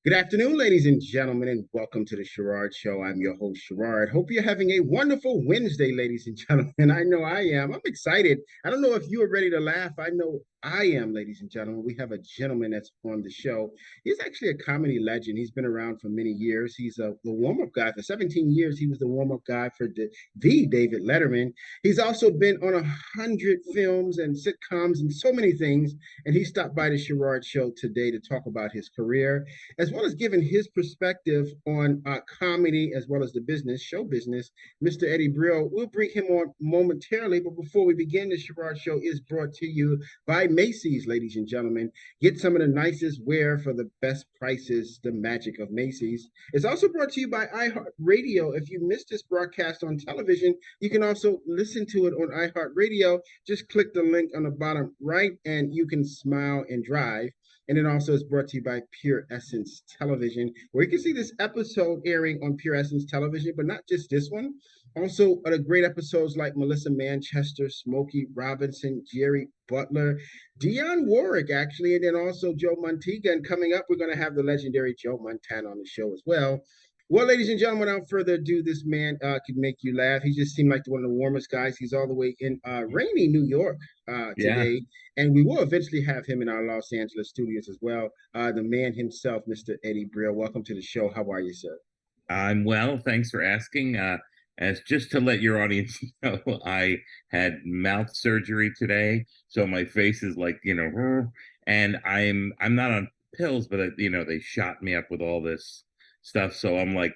Good afternoon, ladies and gentlemen, and welcome to the Sherrod Show. I'm your host, Sherrod. Hope you're having a wonderful Wednesday, ladies and gentlemen. I know I am. I'm excited. I don't know if you are ready to laugh. I know I am, ladies and gentlemen. We have a gentleman that's on the show. He's actually a comedy legend. He's been around for many years. He's the warm-up guy. For 17 years, he was the warm-up guy for the David Letterman. He's also been on 100 films and sitcoms and so many things. And he stopped by the Sherrod Show today to talk about his career as well as giving his perspective on comedy as well as the business, show business. Mr. Eddie Brill, we'll bring him on momentarily, but before we begin, the Sherrod Show is brought to you by Macy's, ladies and gentlemen. Get some of the nicest wear for the best prices, the magic of Macy's. It's also brought to you by iHeartRadio. If you missed this broadcast on television, you can also listen to it on iHeartRadio. Just click the link on the bottom right and you can smile and drive. And it also is brought to you by Pure Essence Television, where you can see this episode airing on Pure Essence Television, but not just this one. Also, other great episodes like Melissa Manchester, Smokey Robinson, Jerry Butler, Dionne Warwick, actually, and then also Joe Montega. And coming up, we're going to have the legendary Joe Montana on the show as well. Well, ladies and gentlemen, without further ado, this man could make you laugh. He just seemed like one of the warmest guys. He's all the way in rainy New York Yeah, today, and we will eventually have him in our Los Angeles studios as well. The man himself, Mr. Eddie Brill. Welcome to the show. How are you, sir? I'm well. Thanks for asking. As just to let your audience know, I had mouth surgery today, so my face is like, and I'm not on pills, but they shot me up with all this stuff, so I'm like,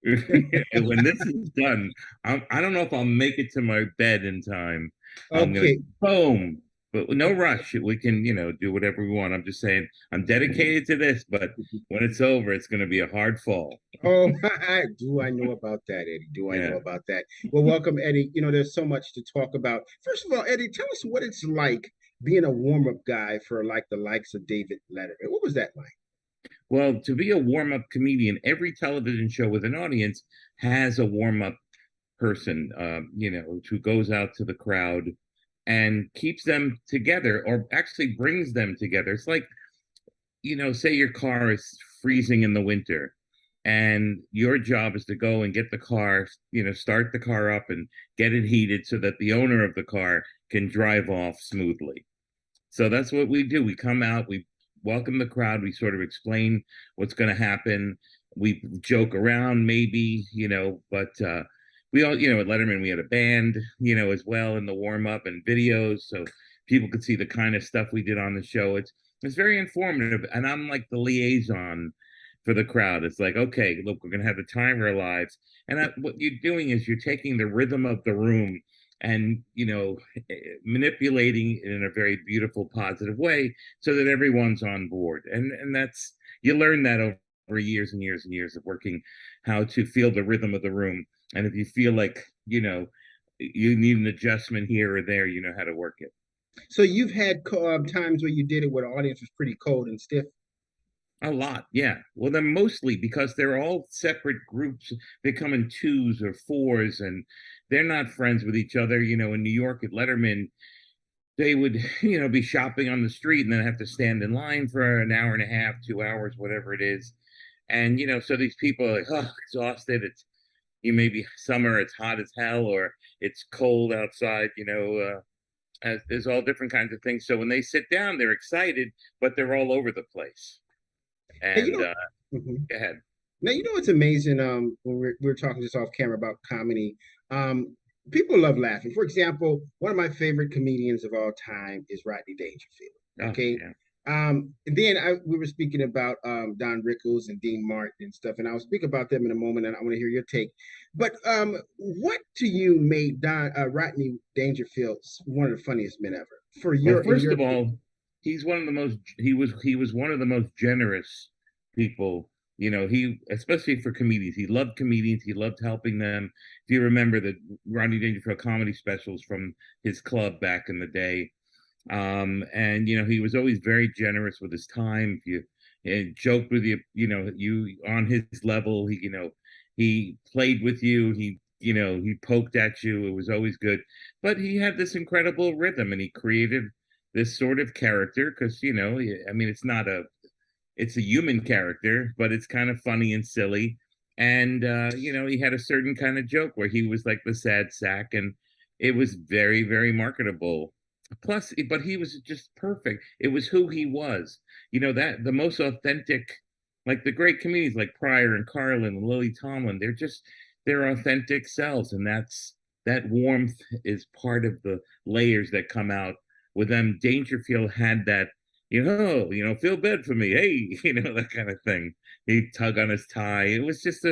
when this is done, I don't know if I'll make it to my bed in time. I'm gonna Okay. boom, but no rush. We can, do whatever we want. I'm just saying I'm dedicated to this, but when it's over, it's gonna be a hard fall. Oh, do I know about that, Eddie? Do I know Yeah. about that? Well, welcome, Eddie. There's so much to talk about. First of all, Eddie, tell us what it's like being a warm-up guy for like the likes of David Letterman. What was that like? Well, to be a warm-up comedian, every television show with an audience has a warm-up person, who goes out to the crowd and keeps them together or actually brings them together. It's like, say your car is freezing in the winter and your job is to go and get the car, start the car up and get it heated so that the owner of the car can drive off smoothly. So that's what we do. We come out, we welcome the crowd, we sort of explain what's going to happen. We joke around, maybe, but we all, at Letterman, we had a band, as well in the warm up and videos. So people could see the kind of stuff we did on the show. It's very informative. And I'm like the liaison for the crowd. It's like, okay, look, we're going to have the time of our lives. And what you're doing is you're taking the rhythm of the room and manipulating it in a very beautiful positive way so that everyone's on board, and that's, you learn that over years and years and years of working, how to feel the rhythm of the room, and if you feel like you need an adjustment here or there, you know how to work it. So you've had times where you did it where the audience was pretty cold and stiff. A lot, yeah. Well, then mostly because they're all separate groups. They come in twos or fours, and they're not friends with each other. In New York at Letterman, they would be shopping on the street and then have to stand in line for an hour and a half, 2 hours, whatever it is. And so these people are like, oh, exhausted. It's, you maybe summer, it's hot as hell, or it's cold outside. There's all different kinds of things. So when they sit down, they're excited, but they're all over the place. And And mhm. go ahead. Now what's amazing. When we're talking just off camera about comedy, people love laughing. For example, one of my favorite comedians of all time is Rodney Dangerfield. Oh Okay. yeah. We were speaking about Don Rickles and Dean Martin and stuff, and I'll speak about them in a moment, and I want to hear your take. But what to you made Rodney Dangerfield one of the funniest men ever for Well, your in first your of opinion? all, he's one of the most he was one of the most generous people. He, especially for comedians, he loved comedians. He loved helping them. If you remember the Rodney Dangerfield comedy specials from his club back in the day, and he was always very generous with his time. If you joked with you, you on his level, he played with you. He poked at you. It was always good. But he had this incredible rhythm, and he created this sort of character because I mean, it's not a it's a human character, but it's kind of funny and silly. And he had a certain kind of joke where he was like the sad sack, and it was very, very marketable. Plus, but he was just perfect. It was who he was. That the most authentic, like the great comedians like Pryor and Carlin and Lily Tomlin, they're just their authentic selves, and that warmth is part of the layers that come out with them. Dangerfield had that, feel bad for me. Hey, that kind of thing. He'd tug on his tie. It was just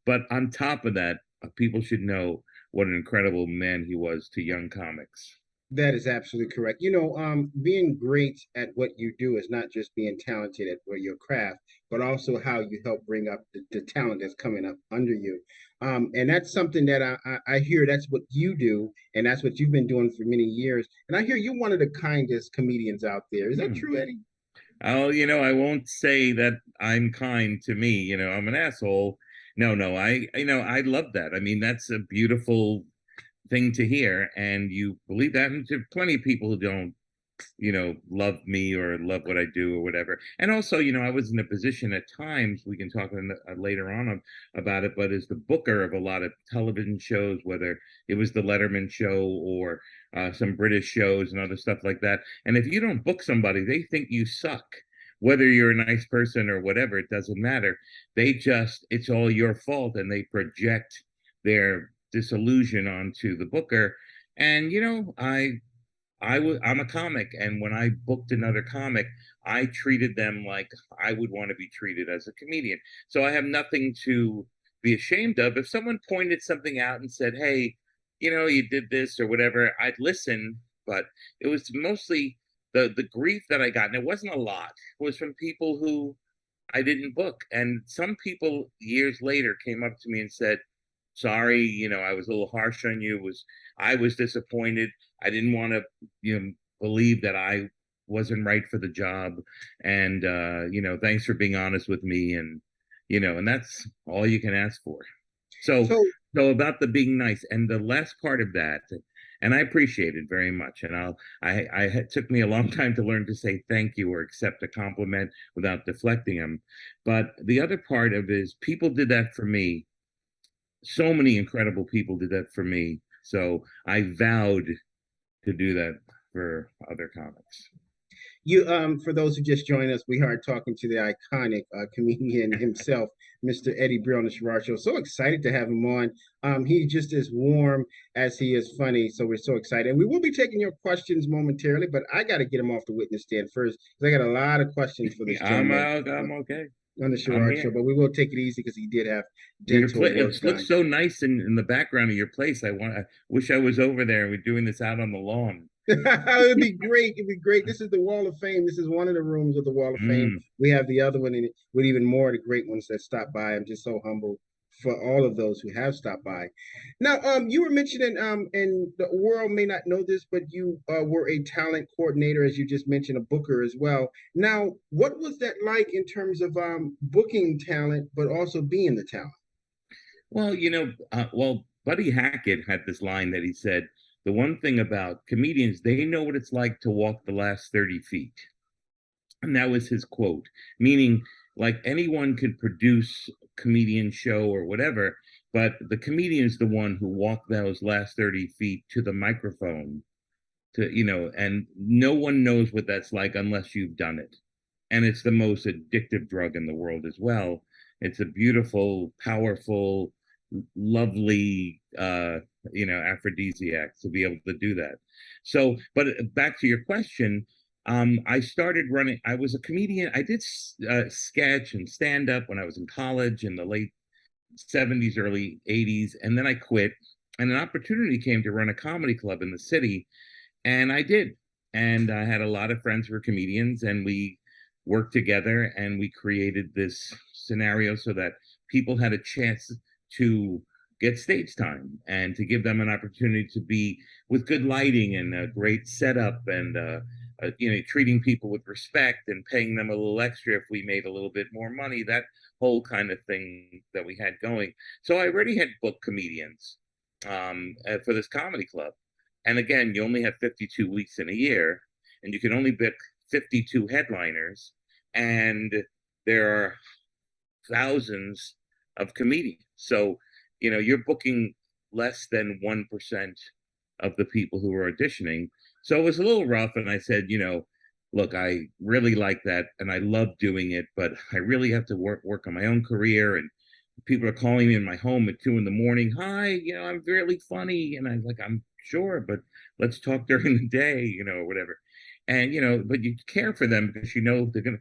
but on top of that, people should know what an incredible man he was to young comics. That is absolutely correct. Being great at what you do is not just being talented at your craft, but also how you help bring up the talent that's coming up under you. And that's something that I hear that's what you do, and that's what you've been doing for many years. And I hear you're one of the kindest comedians out there. Is that Hmm. true, Eddie? Oh, I won't say that I'm kind to me. I'm an asshole. No, no, I love that. I mean, that's a beautiful thing to hear, and you believe that, and there are plenty of people who don't, love me or love what I do or whatever. And also, I was in a position at times, we can talk later on about it, but as the booker of a lot of television shows, whether it was the Letterman show or some British shows and other stuff like that. And if you don't book somebody, they think you suck. Whether you're a nice person or whatever, it doesn't matter. It's all your fault, and they project their disillusion onto the booker. And I'm a comic, and when I booked another comic, I treated them like I would want to be treated as a comedian. So I have nothing to be ashamed of. If someone pointed something out and said, "Hey, you did this or whatever," I'd listen. But it was mostly the grief that I got, and it wasn't a lot. It was from people who I didn't book. And some people years later came up to me and said, "Sorry, I was a little harsh on you. I was disappointed. I didn't want to, believe that I wasn't right for the job. And thanks for being honest with me." And that's all you can ask for. So So so about the being nice and the last part of that, and I appreciate it very much. And it took me a long time to learn to say thank you or accept a compliment without deflecting them. But the other part of it is people did that for me. So many incredible people did that for me. So I vowed to do that for other comics. for those who just joined us, we are talking to the iconic comedian himself, Mr. Eddie Brill on the Sherrod Show. So excited to have him on. He's just as warm as he is funny, so we're so excited. And we will be taking your questions momentarily, but I got to get him off the witness stand first because I got a lot of questions for this I'm gentleman out. I'm okay. on the I'm Sherrod Show. here. But we will take it easy because he did have Your dental place, work it looks done. so nice in the background of your place. I wish I was over there. We're doing this out on the lawn. It'd be great. It'd be great. This is the Wall of Fame. This is one of the rooms of the Wall of Fame. Mm. We have the other one in it with even more of the great ones that stop by. I'm just so humble for all of those who have stopped by. Now, you were mentioning, and the world may not know this, but you were a talent coordinator, as you just mentioned, a booker as well. Now, what was that like in terms of booking talent, but also being the talent? Well, Buddy Hackett had this line that he said, "The one thing about comedians, they know what it's like to walk the last 30 feet." And that was his quote, meaning like anyone could produce a comedian show or whatever, but the comedian is the one who walked those last 30 feet to the microphone and no one knows what that's like unless you've done it. And it's the most addictive drug in the world as well. It's a beautiful, powerful, lovely aphrodisiac to be able to do that. So but back to your question, I started running. I was a comedian. I did sketch and stand up when I was in college in the late 70s, early 80s, and then I quit. And an opportunity came to run a comedy club in the city, and I did. And I had a lot of friends who were comedians, and we worked together and we created this scenario so that people had a chance to get stage time and to give them an opportunity to be with good lighting and a great setup and treating people with respect and paying them a little extra if we made a little bit more money, that whole kind of thing that we had going. So I already had booked comedians for this comedy club. And again, you only have 52 weeks in a year, and you can only book 52 headliners. and there are thousands of comedians. So, you're booking less than 1% of the people who are auditioning. So it was a little rough. And I said, look, I really like that and I love doing it, but I really have to work on my own career. And people are calling me in my home at 2 in the morning. Hi, I'm really funny. And I'm like, I'm sure, but let's talk during the day, or whatever. And, but you care for them because they're going to,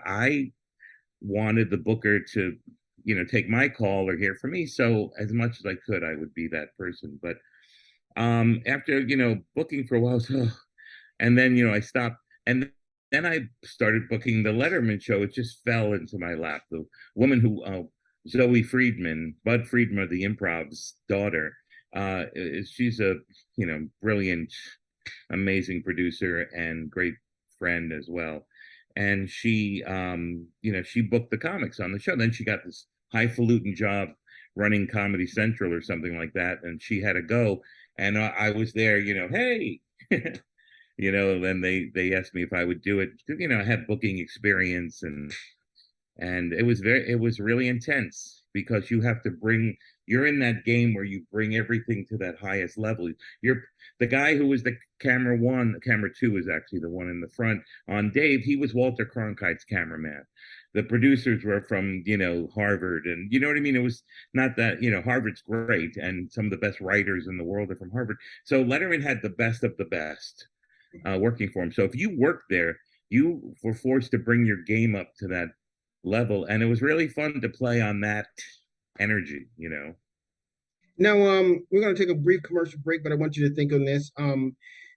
I wanted the booker to, take my call or hear from me. So as much as I could, I would be that person. But after, booking for a while, so, and then, I stopped. And then I started booking the Letterman show. It just fell into my lap. The woman who, Zoe Friedman, Bud Friedman of the Improv's daughter, she's a, brilliant, amazing producer and great friend as well. And she booked the comics on the show. Then she got this highfalutin job running Comedy Central or something like that, and she had to go. And I was there, hey, then they asked me if I would do it. I had booking experience, and it was really intense because you're in that game where you bring everything to that highest level. You're the guy who was the camera two is actually the one in the front on Dave. He was Walter Cronkite's cameraman. The producers were from, Harvard, and you know what I mean? It was not that, Harvard's great and some of the best writers in the world are from Harvard. So Letterman had the best of the best working for him. So if you worked there, you were forced to bring your game up to that level, and it was really fun to play on that energy. Now, we're going to take a brief commercial break, but I want you to think on this.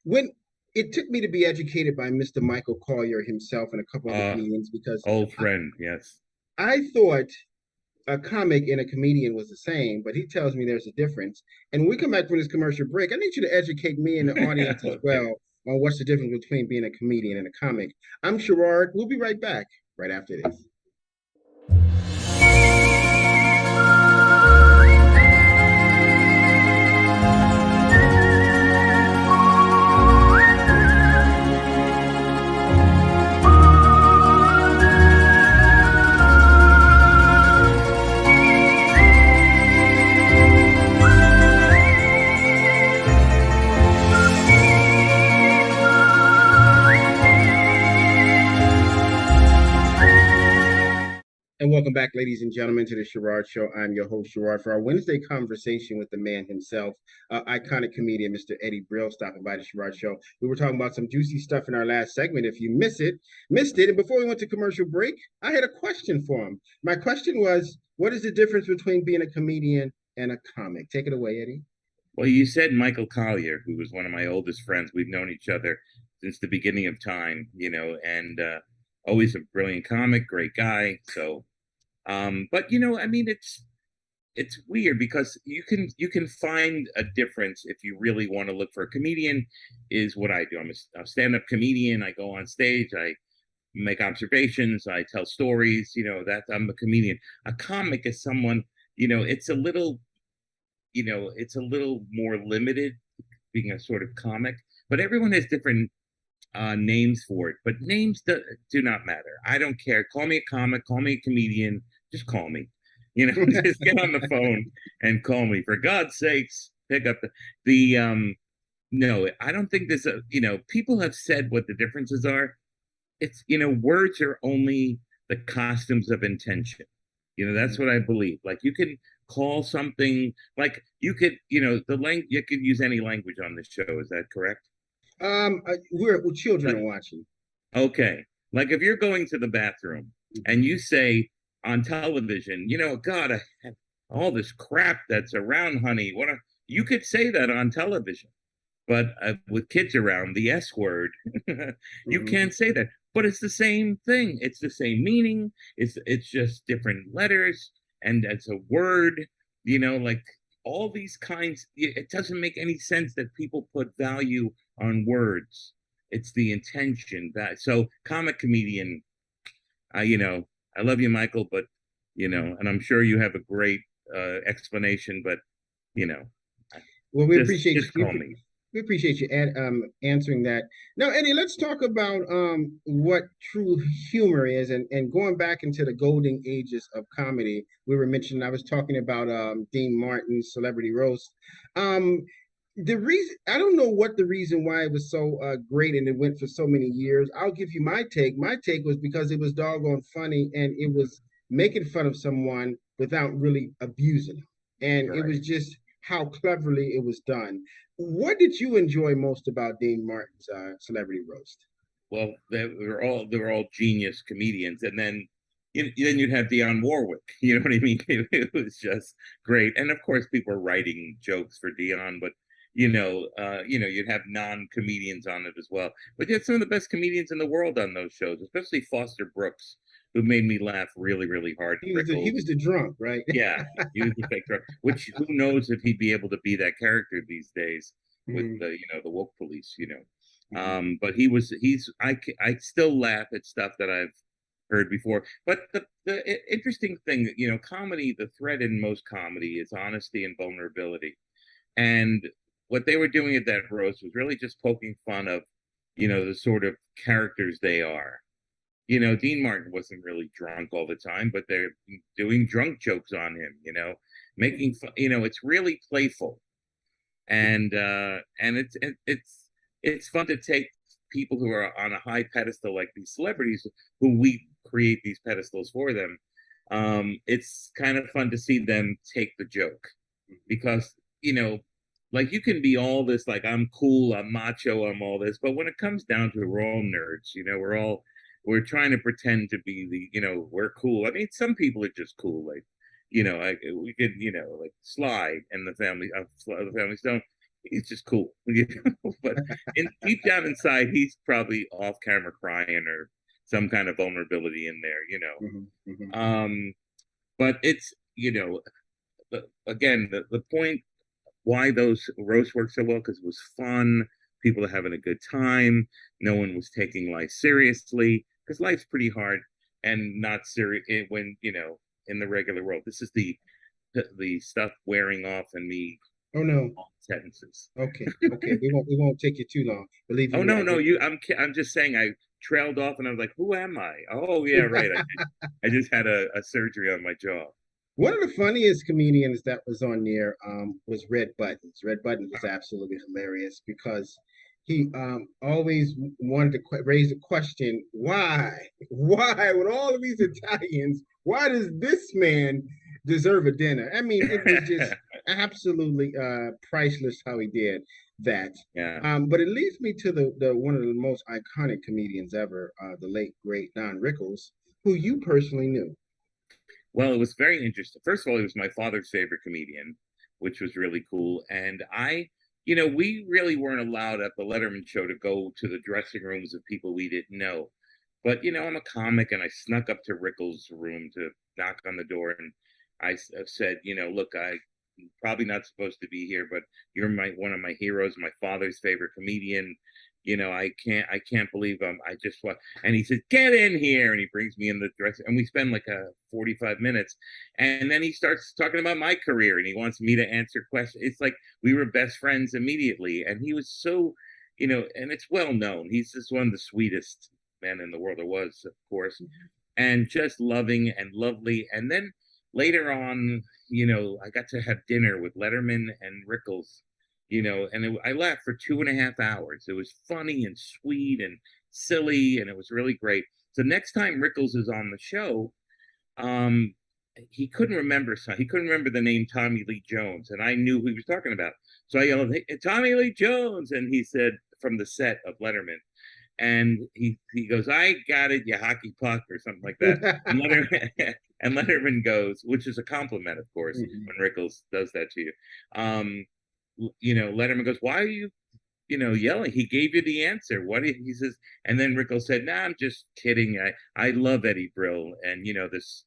When it took me to be educated by Mr. Michael Collier himself and a couple other uh comedians because Old friend, yes. I thought a comic and a comedian was the same, but he tells me there's a difference. And when we come back from this commercial break, I need you to educate me and the audience as Okay. well on what's the difference between being a comedian and a comic. I'm Sherrod. We'll be right back right after this. And welcome back, ladies and gentlemen, to the Sherrod Show. I'm your host, Sherrod, for our Wednesday conversation with the man himself, iconic comedian, Mr. Eddie Brill, stopping by the Sherrod Show. We were talking about some juicy stuff in our last segment. If you missed it. And before we went to commercial break, I had a question for him. My question was, what is the difference between being a comedian and a comic? Take it away, Eddie. Well, you said Michael Collier, who was one of my oldest friends. We've known each other since the beginning of time, and always a brilliant comic, great guy. So but I mean, it's weird because you can find a difference if you really want to look for a comedian. Is what I do. I'm a stand-up comedian. I go on stage. I make observations. I tell stories. That I'm a comedian. A comic is someone. It's a little more limited, being a sort of comic. But everyone has different names for it. But names do not matter. I don't care. Call me a comic. Call me a comedian. Just call me. Just get on the phone and call me. For God's sakes, pick up the no, I don't think there's people have said what the differences are. It's, words are only the costumes of intention. That's what I believe. Like you can call something like you could use any language on this show. Is that correct? We're children Like, are watching. okay. Like if you're going to the bathroom and you say on television, God, I have all this crap that's around, honey. You could say that on television, but with kids around, the S word, you Mm-hmm. can't say that. But it's the same thing. It's the same meaning. It's just different letters, and it's a word. Like all these kinds. It doesn't make any sense that people put value on words. It's the intention that. So comic comedian, I I love you, Michael, but and I'm sure you have a great explanation, but you know, Well, we just appreciate just call me. We appreciate you answering that. Now, Eddie, let's talk about what true humor is, and going back into the golden ages of comedy. We were mentioning, I was talking about Dean Martin's Celebrity Roast. Um, the reason I don't know what the reason why it was so great and it went for so many years. I'll give you my take. My take was because it was doggone funny and it was making fun of someone without really abusing them, and it was Right. just how cleverly it was done. What did you enjoy most about Dean Martin's Celebrity Roast? Well, they were all genius comedians, and then you'd have Dionne Warwick. You know what I mean? It was just great, and of course, people were writing jokes for Dionne, but you'd have non-comedians on it as well. But you had some of the best comedians in the world on those shows, especially Foster Brooks, who made me laugh really, really hard. He was Rickles, the drunk, right? yeah, he was the fake drug. Which who knows if he'd be able to be that character these days with Mhm, the woke police. mhm. But I still laugh at stuff that I've heard before. But the interesting thing, comedy, the thread in most comedy is honesty and vulnerability. And what they were doing at that roast was really just poking fun of, the sort of characters they are. Dean Martin wasn't really drunk all the time, but they're doing drunk jokes on him, making fun, it's really playful. And it's fun to take people who are on a high pedestal like these celebrities who we create these pedestals for them. It's kind of fun to see them take the joke because like you can be all this, like I'm cool, I'm macho, I'm all this, but when it comes down to it, we're all nerds. We're trying to pretend to be we're cool. I mean, some people are just cool, like like we could like Sly and the Family Stone. He's just cool, but deep down inside, he's probably off camera crying or some kind of vulnerability in there. Mhm, mhm. But it's again, the point why those roasts worked so well, because it was fun. People are having a good time. No one was taking life seriously because life's pretty hard and not serious when in the regular world. This is the stuff wearing off and me Oh no. sentences. Okay, okay. We won't take you too long. Believe you Oh me, no, I no, get I'm just saying I trailed off and I was like, who am I? Oh yeah, right. I just had a surgery on my jaw. One of the funniest comedians that was on there was Red Buttons. Red Buttons was absolutely hilarious because he always wanted to raise the question, why? Why, with all of these Italians, why does this man deserve a dinner? I mean, it was just absolutely priceless how he did that. Yeah. But it leads me to the one of the most iconic comedians ever, the late great Don Rickles, who you personally knew. Well, it was very interesting. First of all, he was my father's favorite comedian, which was really cool. And we really weren't allowed at the Letterman show to go to the dressing rooms of people we didn't know. But, I'm a comic and I snuck up to Rickles' room to knock on the door. And I said, look, I'm probably not supposed to be here, but you're one of my heroes, my father's favorite comedian. I can't believe I just want. And he said, "Get in here," and he brings me in the dress, and we spend like a 45 minutes, and then he starts talking about my career, and he wants me to answer questions. It's like we were best friends immediately, and he was so, and it's well known. He's just one of the sweetest men in the world. There was, of course, and just loving and lovely. And then later on, I got to have dinner with Letterman and Rickles, and I laughed for 2.5 hours. It was funny and sweet and silly, and it was really great. So next time Rickles is on the show, um, he couldn't remember the name Tommy Lee Jones, and I knew who he was talking about. So I yelled, "Hey, Tommy Lee Jones!" And he said from the set of Letterman, and he goes, "I got it, you hockey puck," or something like that. And Letterman and Letterman goes, which is a compliment, of course, Mhm. when Rickles does that to you. Um, Letterman goes, "Why are you, yelling? He gave you the answer. He says?" And then Rickles said, "Nah, I'm just kidding. I love Eddie Brill, and this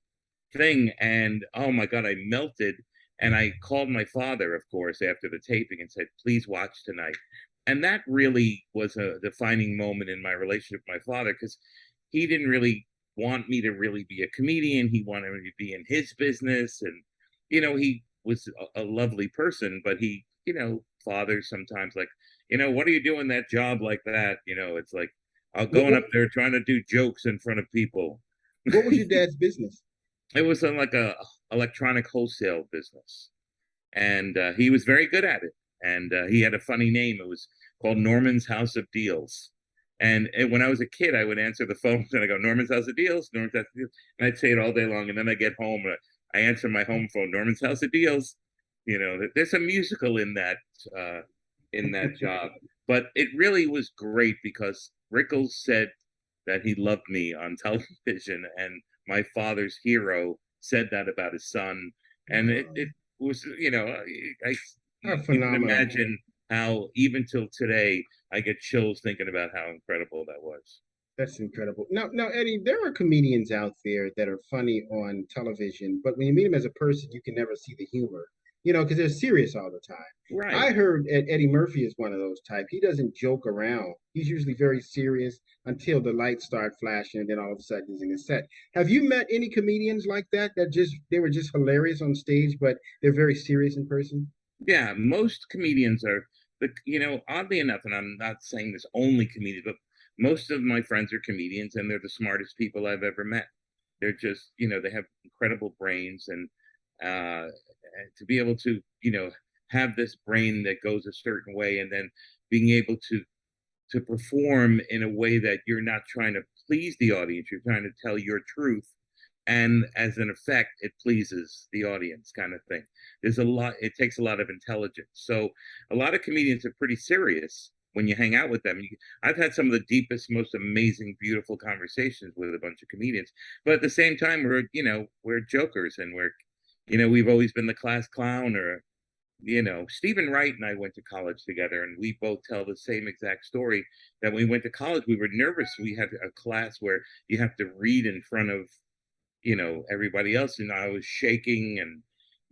thing." And oh my God, I melted. And I called my father, of course, after the taping and said, "Please watch tonight." And that really was a defining moment in my relationship with my father, because he didn't really want me to really be a comedian. He wanted me to be in his business. And, he was a lovely person, but he, fathers sometimes, like, what are you doing that job like that? It's like I'm What, going what up there trying to do jokes in front of people. what was your dad's business? It was like a electronic wholesale business, and he was very good at it. And he had a funny name. It was called Norman's House of Deals. And when I was a kid, I would answer the phone and I go, Norman's House of Deals, Norman's House of Deals. And I'd say it all day long. And then I get home and I answer my home phone, Norman's House of Deals. There's a musical in that job. But it really was great because Rickles said that he loved me on television, and my father's hero said that about his son. And it was, I How you can phenomenal. imagine how even till today I get chills thinking about how incredible that was. That's incredible. Now, Eddie, there are comedians out there that are funny on television, but when you meet them as a person, you can never see the humor, because they're serious all the time. Right. I heard Eddie Murphy is one of those type. He doesn't joke around. He's usually very serious until the lights start flashing, and then all of a sudden he's in his set. Have you met any comedians like that they were just hilarious on stage, but they're very serious in person? Yeah, most comedians are oddly enough, and I'm not saying this only comedians, but most of my friends are comedians and they're the smartest people I've ever met. They're just, they have incredible brains, and uh to be able to, have this brain that goes a certain way, and then being able to perform in a way that you're not trying to please the audience, you're trying to tell your truth, and as an effect it pleases the audience, kind of thing. It takes a lot of intelligence. So a lot of comedians are pretty serious when you hang out with them. I've had some of the deepest, most amazing, beautiful conversations with a bunch of comedians, but at the same time we're jokers, and we've always been the class clown. Or Stephen Wright and I went to college together, and we both tell the same exact story. That when we went to college, we were nervous. We had a class where you have to read in front of, everybody else, and I was shaking and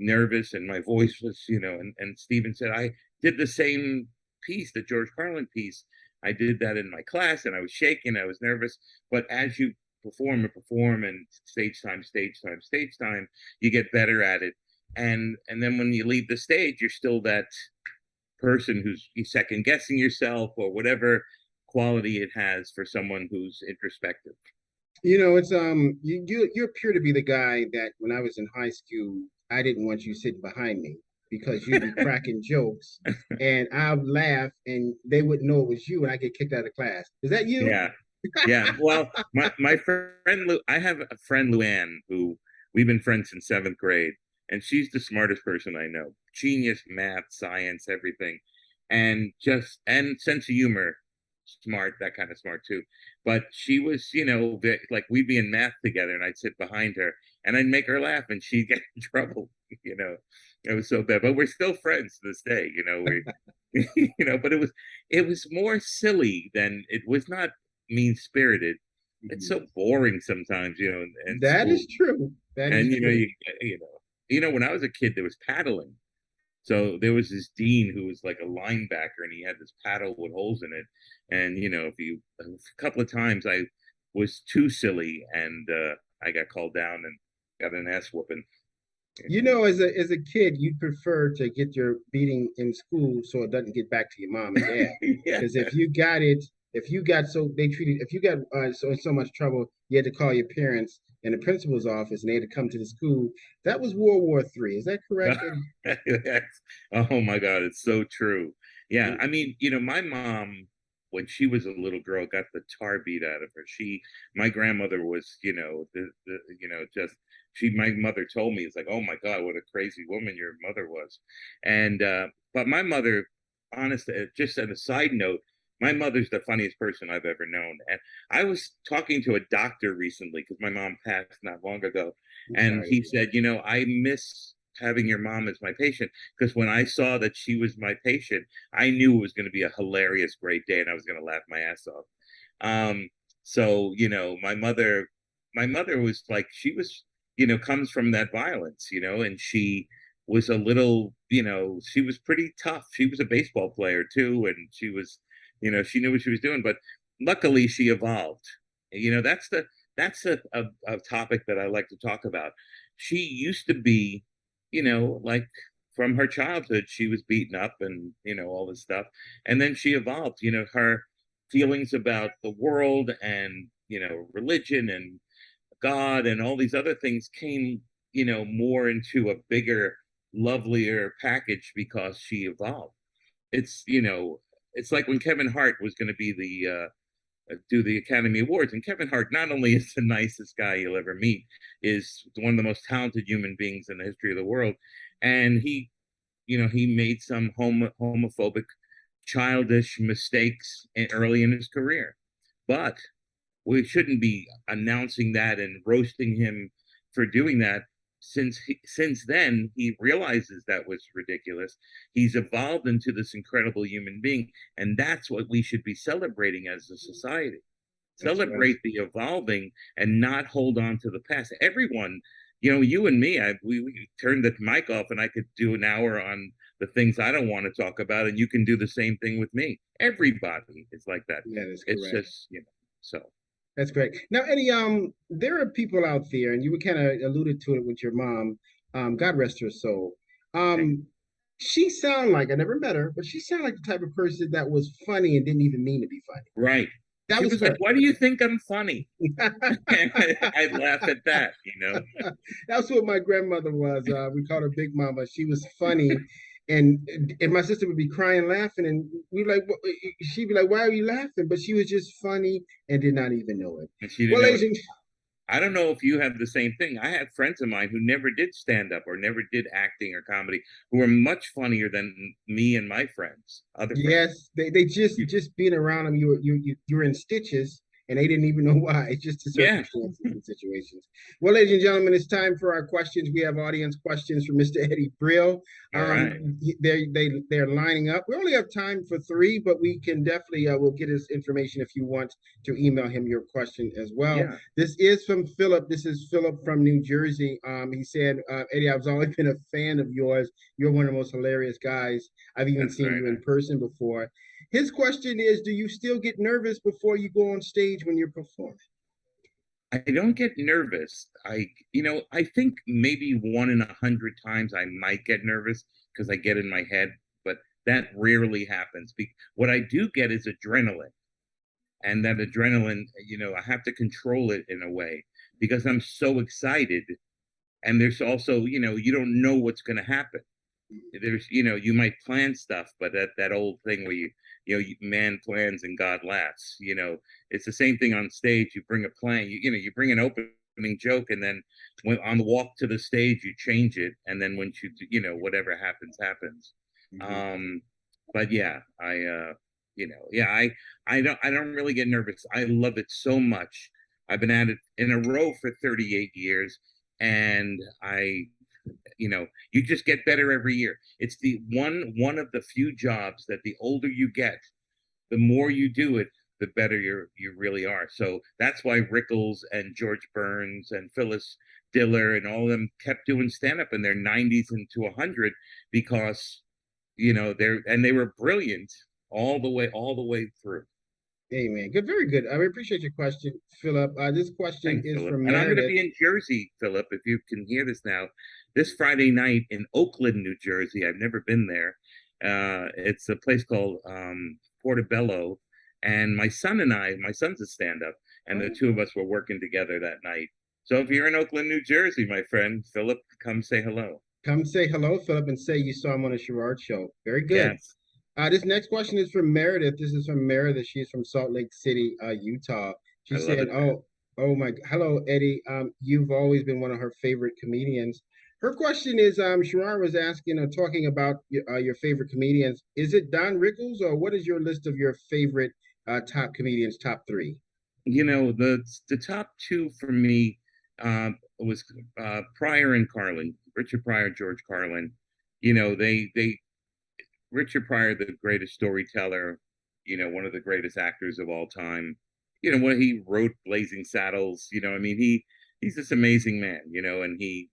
nervous, and my voice was, and Stephen said, I did the same piece, the George Carlin piece. I did that in my class, and I was shaking, I was nervous. But as you perform, and stage time, you get better at it. And then when you leave the stage, you're still that person who's second guessing yourself, or whatever quality it has for someone who's introspective. It's you appear to be the guy that when I was in high school, I didn't want you sitting behind me because you'd be cracking jokes and I'd laugh and they wouldn't know it was you and I get kicked out of class. Is that you? Yeah. Yeah. Well, my friend I have a friend, Luann, who we've been friends since seventh grade, and she's the smartest person I know. Genius, math, science, everything, and sense of humor. Smart, that kind of smart too. But she was, like, we'd be in math together, and I'd sit behind her, and I'd make her laugh, and she'd get in trouble. You know, it was so bad. But we're still friends to this day. But it was more silly than it was, not mean spirited. It's so boring sometimes, in That school. is true. That And is true. when I was a kid, there was paddling. So there was this dean who was like a linebacker, and he had this paddle with holes in it. And if you a couple of times I was too silly, and I got called down and got an ass whooping. As a kid, you'd prefer to get your beating in school so it doesn't get back to your mom and dad. Yeah. Because if you got so they treated, if you got so much trouble, you had to call your parents and the principal's office, and they had to come to the school. That was World War III. Is that correct, Eddie? Oh my God, it's so true. Yeah, I mean, my mom, when she was a little girl, got the tar beat out of her. My grandmother was, just my mother told me, it's like, oh my God, what a crazy woman your mother was. And but my mother, honestly, just as a side note, my mother's the funniest person I've ever known. And I was talking to a doctor recently because my mom passed not long ago, I'm and sorry to he hear said, I miss having your mom as my patient, because when I saw that she was my patient, I knew it was going to be a hilarious, great day, and I was going to laugh my ass off. Um, so my mother was like, she was, comes from that violence, and she was a little, she was pretty tough. She was a baseball player too, and she knew what she was doing. But luckily, she evolved. That's a topic that I like to talk about. She used to be, like, from her childhood, she was beaten up and, all this stuff. And then she evolved, her feelings about the world and, religion and God and all these other things came, more into a bigger, lovelier package because she evolved. It's, it's like when Kevin Hart was going to be do the Academy Awards. And Kevin Hart not only is the nicest guy you'll ever meet, is one of the most talented human beings in the history of the world. And he made some homophobic, childish mistakes early in his career. But we shouldn't be announcing that and roasting him for doing that. Since then he realizes that was ridiculous. He's evolved into this incredible human being, and that's what we should be celebrating as a society. That's right. Celebrate the evolving and not hold on to the past. Everyone, you and me, we turned the mic off and I could do an hour on the things I don't want to talk about, and you can do the same thing with me. Everybody is like that. That is It's correct. just, so. That's great. Now, Eddie, there are people out there, and you kind of alluded to it with your mom. God rest her soul. Thank Um, she sounded like I never met her, but she sounded like the type of person that was funny and didn't even mean to be funny. Right. That She was was like, her. "Why do you think I'm funny?" I'd laugh at that. That's what my grandmother was. We called her Big Mama. She was funny, and my sister would be crying, laughing, and we like, she'd be like, "Why are you laughing?" But she was just funny and did not even know it. And she didn't Well, know it. ladies and I don't know if you have the same thing. I had friends of mine who never did stand up or never did acting or comedy, who were much funnier than me and my friends, other friends. yes, they just being around them, you're in stitches, and they didn't even know why. It's just the Yeah. circumstances and situations. Well, ladies and gentlemen, it's time for our questions. We have audience questions from Mr. Eddie Brill. All right. They're lining up. We only have time for three, but we can definitely we'll get his information if you want to email him your question as well. Yeah. This is from Philip. This is Philip from New Jersey. He said, Eddie, I've always been a fan of yours. You're one of the most hilarious guys. I've even That's seen very you in nice. person before. His question is, do you still get nervous before you go on stage when you're performing? I don't get nervous. I think maybe 1 in 100 times I might get nervous because I get in my head, but that rarely happens. What I do get is adrenaline, and that adrenaline, I have to control it in a way because I'm so excited. And there's also, you don't know what's going to happen. There's, you might plan stuff, but that old thing where man plans and God laughs. It's the same thing on stage. You bring a plan, you bring an opening joke, and then when on the walk to the stage, you change it, and then when whatever happens, happens. Mm-hmm. But yeah, yeah, I don't really get nervous. I love it so much. I've been at it in a row for 38 years, and you just get better every year. It's the one of the few jobs that the older you get, the more you do it, the better you really are. So that's why Rickles and George Burns and Phyllis Diller and all of them kept doing stand up in their 90s and to 100 because they were brilliant all the way through. Hey, man. Good. Very good. I appreciate your question, Philip. This question Thanks, is Philip. from And I'm going to Meredith. be in Jersey, Philip, if you can hear this now, this Friday night in Oakland, New Jersey. I've never been there. It's a place called Portobello. And my son's a stand up, and the Oh, two of us were working together that night. So if you're in Oakland, New Jersey, my friend, Philip, come say hello. come say hello, Philip, and say you saw him on a Sherrod show. Very good. Yes, This next question is from Meredith. This is from Meredith. She's from Salt Lake City, Utah. She I love said, it there. oh my, hello, Eddie. You've always been one of her favorite comedians. Her question is, Sharon was asking or talking about your favorite comedians. Is it Don Rickles or what is your list of your favorite top comedians, top three? The top two for me was Pryor and Carlin, Richard Pryor, George Carlin. They Richard Pryor, the greatest storyteller, one of the greatest actors of all time. When he wrote Blazing Saddles, I mean, he's this amazing man, and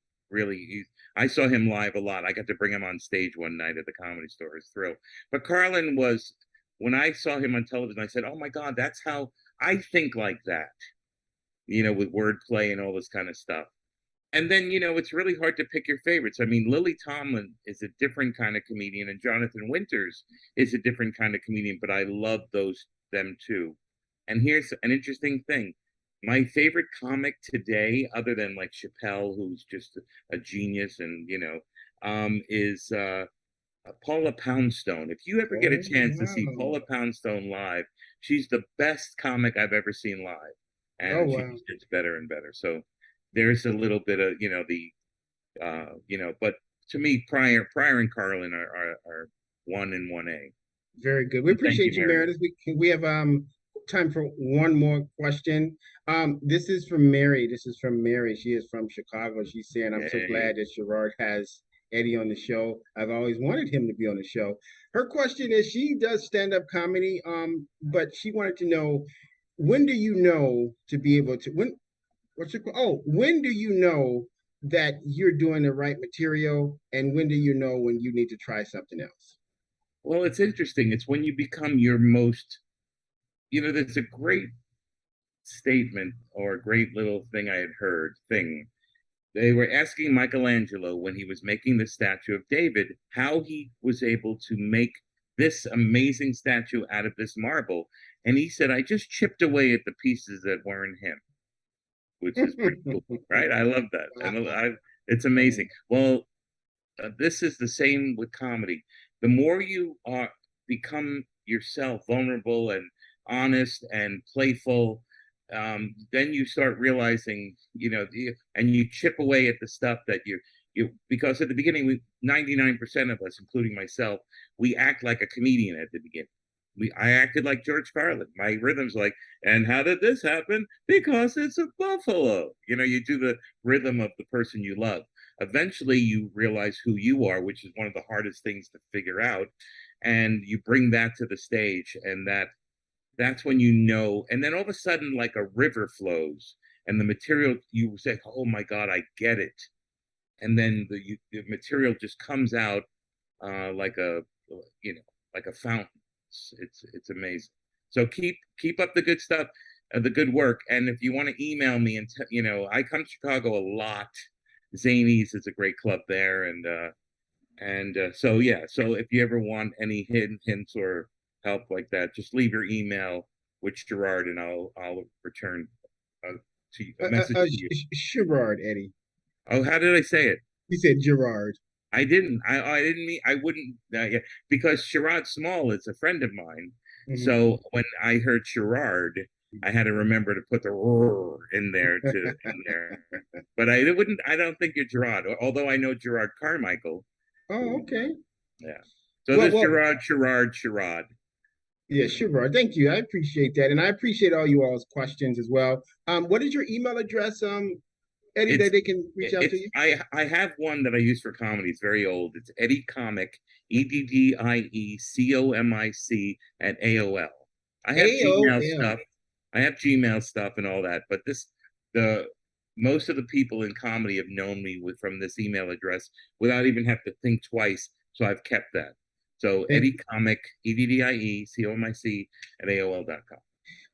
I saw him live a lot. I got to bring him on stage one night at the Comedy Store. It was a thrill. But Carlin was, when I saw him on television, I said, "Oh my God, that's how I think like that," with wordplay and all this kind of stuff. and then it's really hard to pick your favorites. I mean, Lily Tomlin is a different kind of comedian, and Jonathan Winters is a different kind of comedian. But I love them too. And here's an interesting thing: my favorite comic today, other than like Chappelle, who's just a genius, and is Paula Poundstone. If you ever get a Oh, chance to see wow. Paula Poundstone live, she's the best comic I've ever seen live, Oh, and she wow. just gets better and better. So there's a little bit of but to me, Pryor and Carlin are 1 and 1A. Very good. We Thank you, appreciate you, Meredith. Meredith. We have time for one more question. This is from Mary. This is from Mary. She is from Chicago. She's saying, "I'm so Yay. glad that Gerard has Eddie on the show. I've always wanted him to be on the show." Her question is, she does stand-up comedy, but she wanted to know, when do you know to be able to when do you know that you're doing the right material, and when do you know when you need to try something else? Well, it's interesting. It's when you become your most, there's a great statement or a great little thing I had heard thing. They were asking Michelangelo when he was making the statue of David how he was able to make this amazing statue out of this marble. And he said, I just chipped away at the pieces that weren't him, which is pretty cool, right? I love that. And it's amazing. Well, this is the same with comedy. The more you are become yourself, vulnerable and honest and playful, then you start realizing, and you chip away at the stuff that you because at the beginning, 99% of us, including myself, we act like a comedian at the beginning. I acted like George Carlin. My rhythm's like, and how did this happen? Because it's a buffalo. You do the rhythm of the person you love. Eventually you realize who you are, which is one of the hardest things to figure out, and you bring that to the stage, and that's when and then all of a sudden, like a river flows, and the material, you say, oh my god, I get it. And then the material just comes out like a you know like a fountain. It's amazing. So keep up the good stuff, the good work. And if you want to email me, and I come to Chicago a lot. Zanies is a great club there, and so yeah. So if you ever want any hints or help like that, just leave your email with Gerard, and I'll return a message to you. Gerard, Eddie. Oh, how did I say it? He said Gerard. I didn't. I didn't mean. I wouldn't. Yeah, because Sherrod Small is a friend of mine. Mhm. So when I heard Sherrard, I had to remember to put the "r" in there in there. But I wouldn't. I don't think you're Gerard. Although I know Gerard Carmichael. Oh, Who, okay. yeah. So Well, there's well, Sherrod. yeah, Gerard. Thank you. I appreciate that, and I appreciate all you all's questions as well. What is your email address, Eddie, that It's they can reach out to it's you? I have one that I use for comedy. It's very old. It's Eddie Comic, EDDIECOMIC at AOL. I have Gmail AOL. stuff. I have Gmail stuff and all that, but the most of the people in comedy have known me from this email address without even have to think twice. So I've kept that. So Thank Eddie you. Comic, EDDIECOMIC at AOL.com.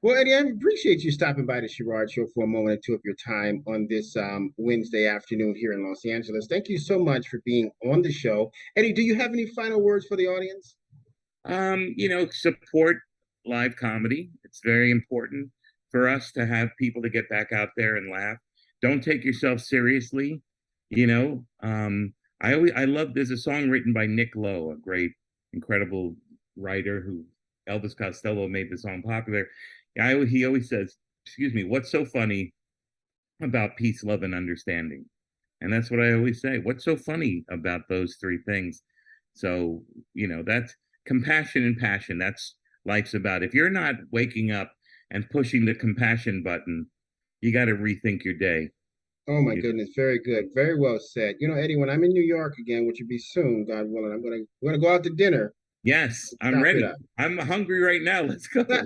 Well, Eddie, I appreciate you stopping by the Sherrod Show for a moment or two of your time on this Wednesday afternoon here in Los Angeles. Thank you so much for being on the show. Eddie, do you have any final words for the audience? Support live comedy. It's very important for us to have people to get back out there and laugh. Don't take yourself seriously. You know, I love. There's a song written by Nick Lowe, a great, incredible writer who Elvis Costello made the song popular. He always says, "Excuse me, what's so funny about peace, love, and understanding?" And that's what I always say. What's so funny about those three things? So, that's compassion and passion. That's life's about. If you're not waking up and pushing the compassion button, you got to rethink your day. Oh my You know? goodness, very good, very well said. Eddie, when I'm in New York again, which will be soon, God willing, we're gonna go out to dinner. Yes, I'm Chop it ready. up. I'm hungry right now. Let's go. we'll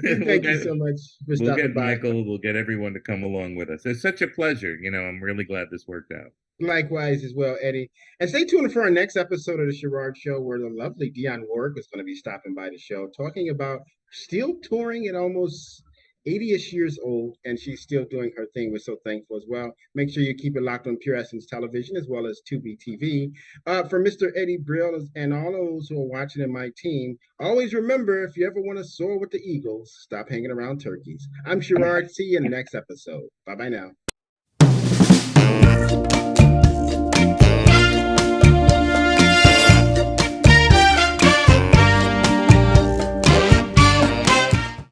Thank you get so much for we'll stopping get by. Michael. We'll get everyone to come along with us. It's such a pleasure. I'm really glad this worked out. Likewise as well, Eddie. And stay tuned for our next episode of the Sherrod Show, where the lovely Dionne Warwick is going to be stopping by the show, talking about still touring at almost 80ish years old, and she's still doing her thing. We're so thankful as well. Make sure you keep it locked on Pure Essence Television as well as Tubi TV. For Mr. Eddie Brill and all those who are watching in my team, always remember if you ever want to soar with the Eagles, stop hanging around turkeys. I'm Sherrod. See you in the next episode. Bye bye now.